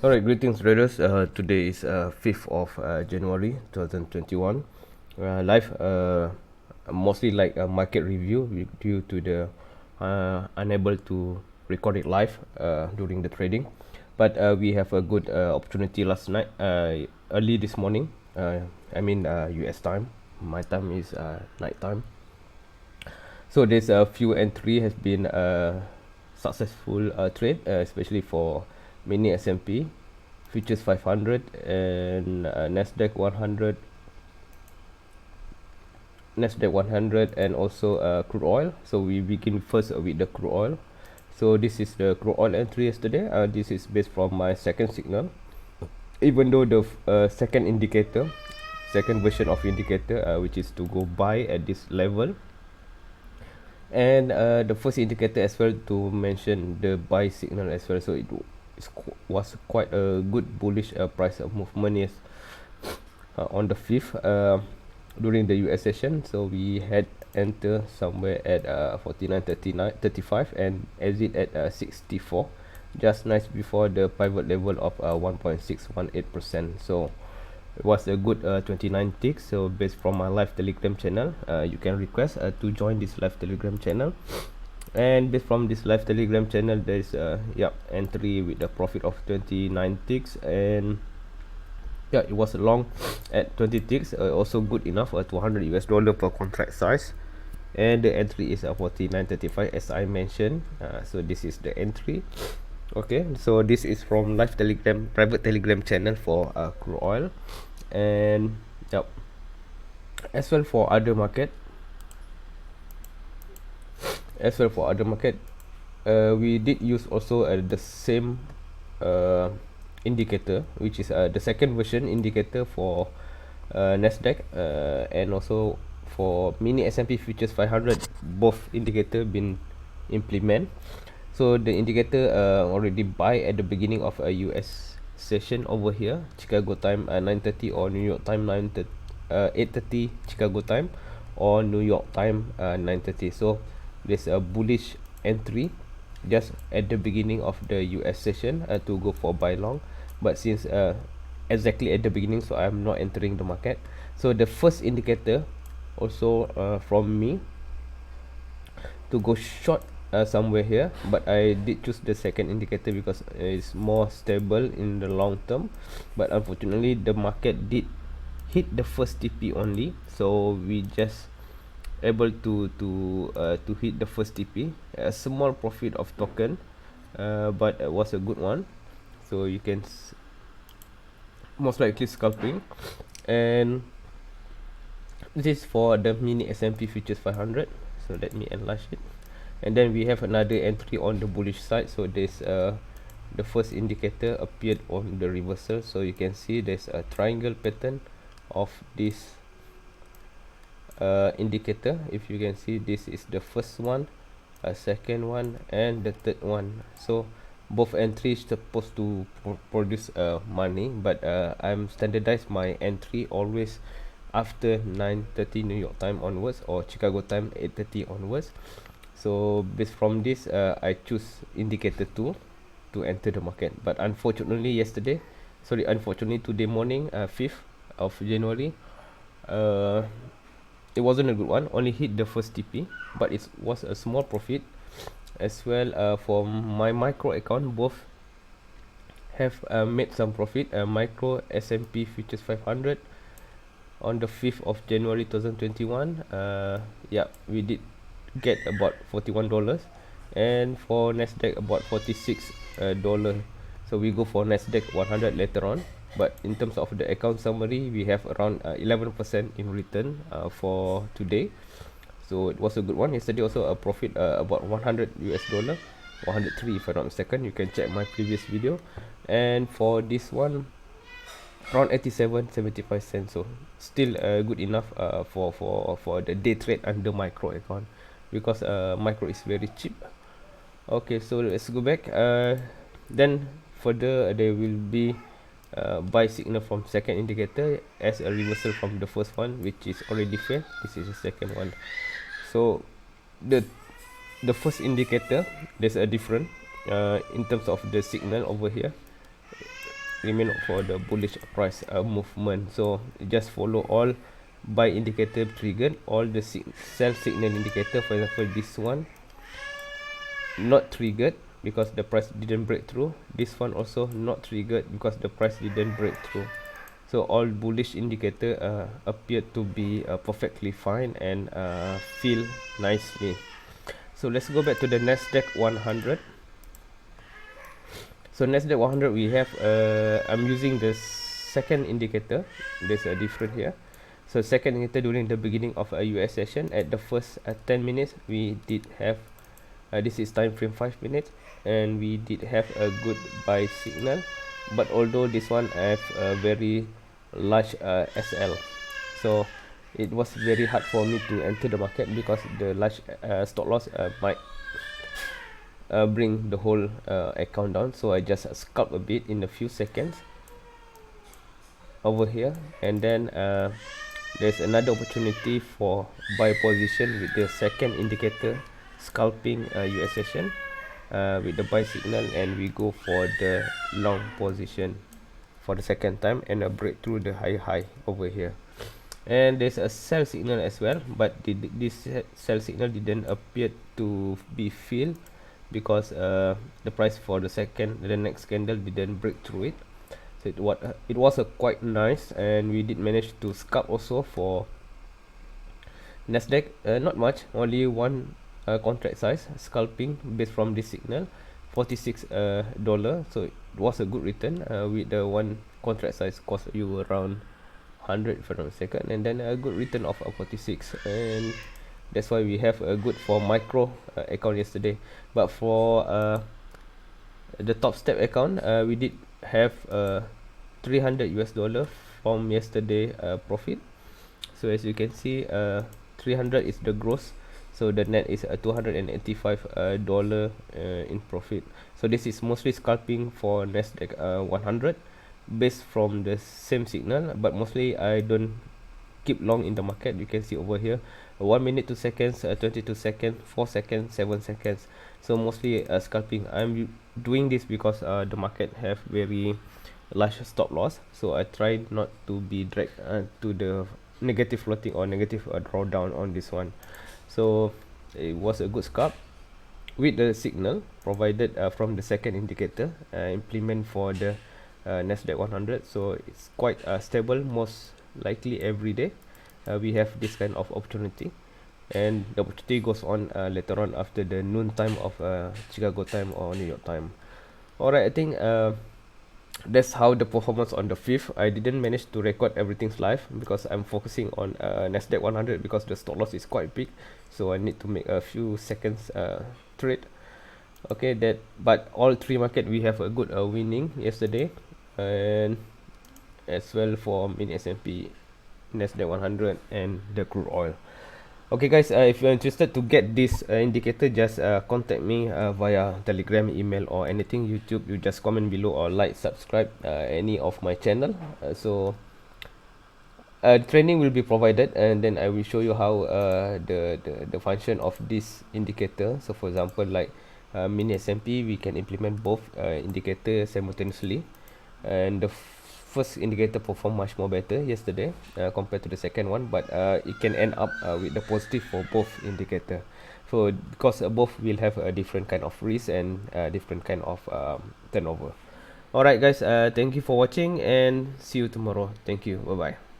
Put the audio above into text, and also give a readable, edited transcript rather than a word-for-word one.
Alright, greetings traders. Today is 5th of January 2021. Live, mostly like a market review due to the unable to record it live during the trading. But we have a good opportunity last night, early this morning. US time. My time is night time. So there's a few entry has been successful trade, especially for mini S&P, futures 500 and Nasdaq 100, and also crude oil. So we begin first with the crude oil. So this is the crude oil entry yesterday. This is based from my second signal. Even though the second version of indicator, which is to go buy at this level, and the first indicator as well to mention the buy signal as well. So was quite a good bullish price movement, yes, on the 5th during the US session. So we had enter somewhere at 49.35 and exit at 64, just nice before the pivot level of 1.618%. So it was a good 29 ticks. So based from my live telegram channel, you can request to join this live telegram channel, and based from this live telegram channel there is entry with a profit of 29 ticks, and it was long at 20 ticks, also good enough, $200 per contract size, and the entry is 49.35 as I mentioned. So this is the entry. Okay, so this is from live telegram, private telegram channel for crude oil. And as well for other market, we did use also the same indicator, which is the second version indicator for Nasdaq, and also for mini S&P futures 500. Both indicator been implement. So the indicator already buy at the beginning of a US session over here, Chicago time 9:30, or New York time 8:30 Chicago time, or New York time 9:30. So there's a bullish entry just at the beginning of the US session to go for buy long, but since exactly at the beginning, so I'm not entering the market. So the first indicator also from me to go short somewhere here, but I did choose the second indicator because it's more stable in the long term. But unfortunately the market did hit the first TP only, so we just able to hit the first TP, a small profit of token, but it was a good one. So you can most likely scalping. And this is for the mini S&P futures 500. So let me enlarge it, and then we have another entry on the bullish side. So there's the first indicator appeared on the reversal, so you can see there's a triangle pattern of this indicator. If you can see, this is the first one, second one, and the third one. So both entries supposed to produce money, but I'm standardized my entry always after 9:30 New York time onwards, or Chicago time 8:30 onwards. So based from this, I choose indicator 2 to enter the market. But unfortunately today morning, 5th of January, it wasn't a good one. Only hit the first TP, but it was a small profit as well. For my micro account, both have made some profit. Micro S&P futures 500 on the 5th of January 2021, we did get about $41, and for Nasdaq about $46. So we go for Nasdaq 100 later on. But in terms of the account summary, we have around 11% in return for today. So it was a good one. Yesterday also a profit about $100, 103 if I'm not mistaken. You can check my previous video. And for this one, around 87.75 cents. So still good enough for the day trade under micro account, because micro is very cheap. Okay, so let's go back. Then further there will be buy signal from second indicator as a reversal from the first one, which is already failed. This is the second one. So the first indicator, there's a difference in terms of the signal over here. remain for the bullish price movement. So just follow all buy indicator triggered, all the sell signal indicator. For example, this one not triggered because the price didn't break through. This one also not triggered because the price didn't break through. So all bullish indicator appeared to be perfectly fine and feel nicely. So let's go back to the Nasdaq 100. So Nasdaq 100, we have I'm using the second indicator. There's a different here. So second indicator during the beginning of a US session, at the first 10 minutes we did have this is time frame 5 minutes, and we did have a good buy signal. But although this one have a very large SL, so it was very hard for me to enter the market because the large stop loss might bring the whole account down. So I just scalp a bit in a few seconds over here, and then there's another opportunity for buy position with the second indicator scalping US session with the buy signal, and we go for the long position for the second time and a breakthrough the high over here. And there's a sell signal as well, but this sell signal didn't appear to be filled because the price for the next candle didn't break through it. So it was a quite nice, and we did manage to scalp also for Nasdaq. Not much, only one contract size scalping based from this signal, $46. So it was a good return. With the one contract size cost you around 100 if I'm not mistaken, and then a good return of 46, and that's why we have a good for micro account yesterday. But for the top step account, we did have $300 from yesterday profit. So as you can see, 300 is the gross, so the net is $285 in profit. So this is mostly scalping for Nasdaq 100 based from the same signal, but mostly I don't keep long in the market. You can see over here 1 minute, 2 seconds, 22 seconds, 4 seconds, 7 seconds. So mostly scalping. I'm doing this because the market have very large stop loss, so I try not to be dragged to the negative floating or negative drawdown on this one. So it was a good scalp with the signal provided from the second indicator implement for the Nasdaq 100. So it's quite stable. Most likely every day we have this kind of opportunity, and the opportunity goes on later on after the noon time of Chicago time or New York time. Alright, I think that's how the performance on the 5th. I didn't manage to record everything's live because I'm focusing on Nasdaq 100 because the stop loss is quite big, so I need to make a few seconds trade. Okay, but all three market we have a good winning yesterday, and as well for mini S&P, Nasdaq 100, and the crude oil. Okay guys, if you're interested to get this indicator, just contact me via Telegram, email, or anything. YouTube, you just comment below or like, subscribe any of my channel. So training will be provided, and then I will show you how the function of this indicator. So for example, like mini S&P, we can implement both indicators simultaneously, and the first indicator performed much more better yesterday compared to the second one, but it can end up with the positive for both indicator. So because both will have a different kind of risk and different kind of turnover. Alright guys, thank you for watching, and see you tomorrow. Thank you. Bye bye.